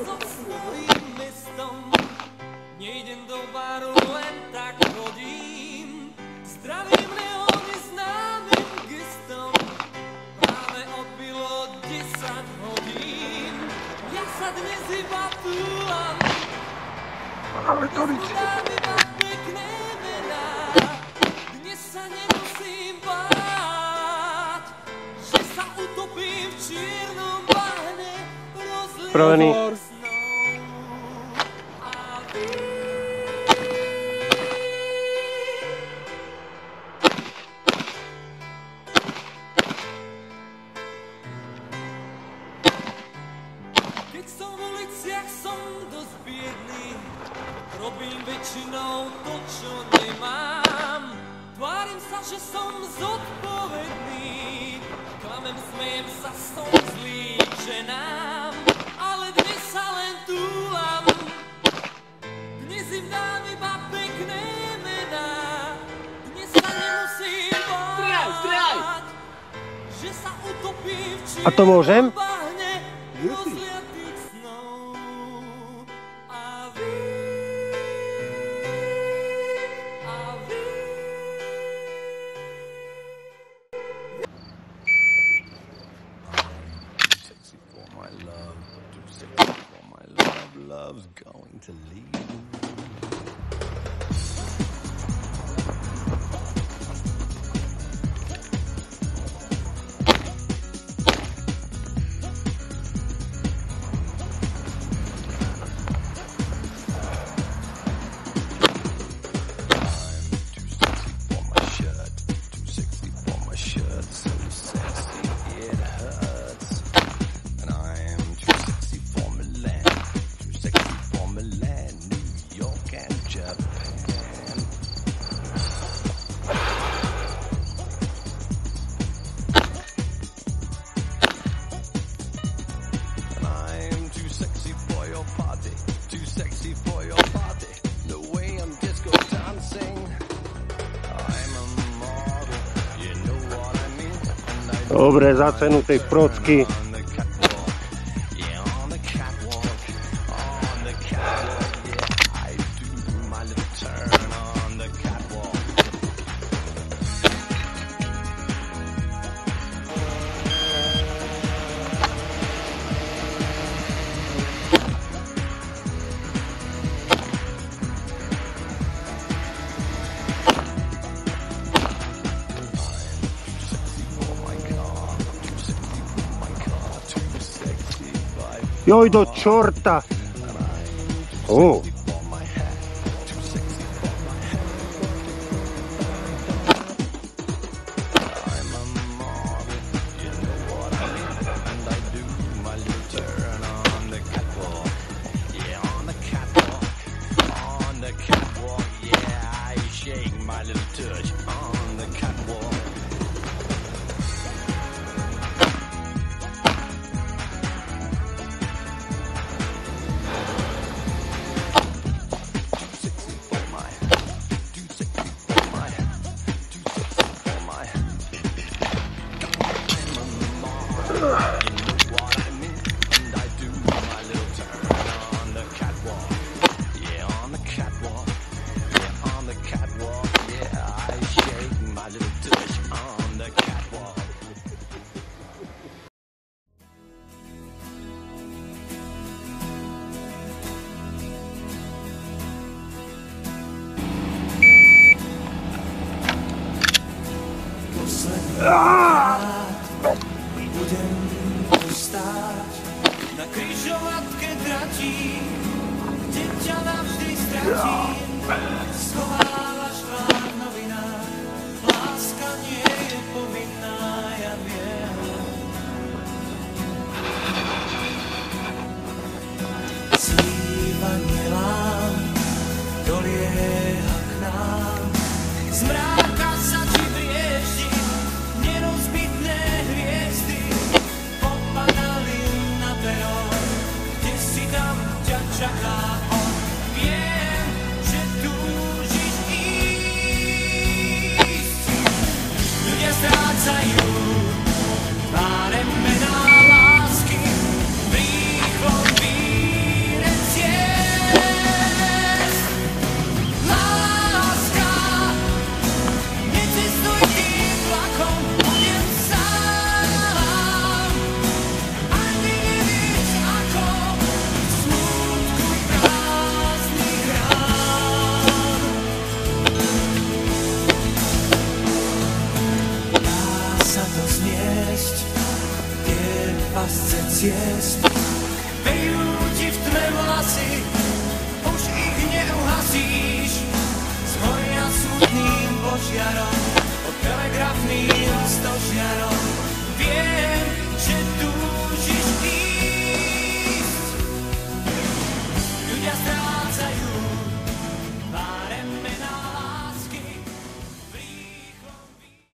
so svojím mestom. Nejdem do baru, len tak chodím. Zdravím neóny známym gestom. Práve odbilo 10 hodín. Ja sa dnes iba túlam. Ale to nič. Pekné mená. Dnes sa nemusím báť, že sa utopím v čiernom bahne. Spravený. Keď som v uliciach, som dosť biedný. Robím väčšinou to, čo nemám. Tvárim sa, že som zodpovedný. Klamem, smejem sa, som zlý k ženám. Ale dnes sa len túlam. Dnes im dám iba pekné mená. Dnes sa nemusím báť, že sa utopím v čiernom bahne. A to môžem? Rozliatých snov. A vy. Sexy for my love, too sexy for my love. Love's going to leave me. Dobre, za cenu tej procky. Joj, do čorta! Budem stáť na križovatke tratí, kde ťa navždy stratím. Schovávaš tvár v novinách, láska nie je povinná, ja viem. Snívanie lám dolieha k nám, z mráka sa ti vrieždi nerozbitné hviezdy, popadali na perón, kde si tam ťa čaká on. Viem, stožiarom, pod telegrafným stožiarom. Viem,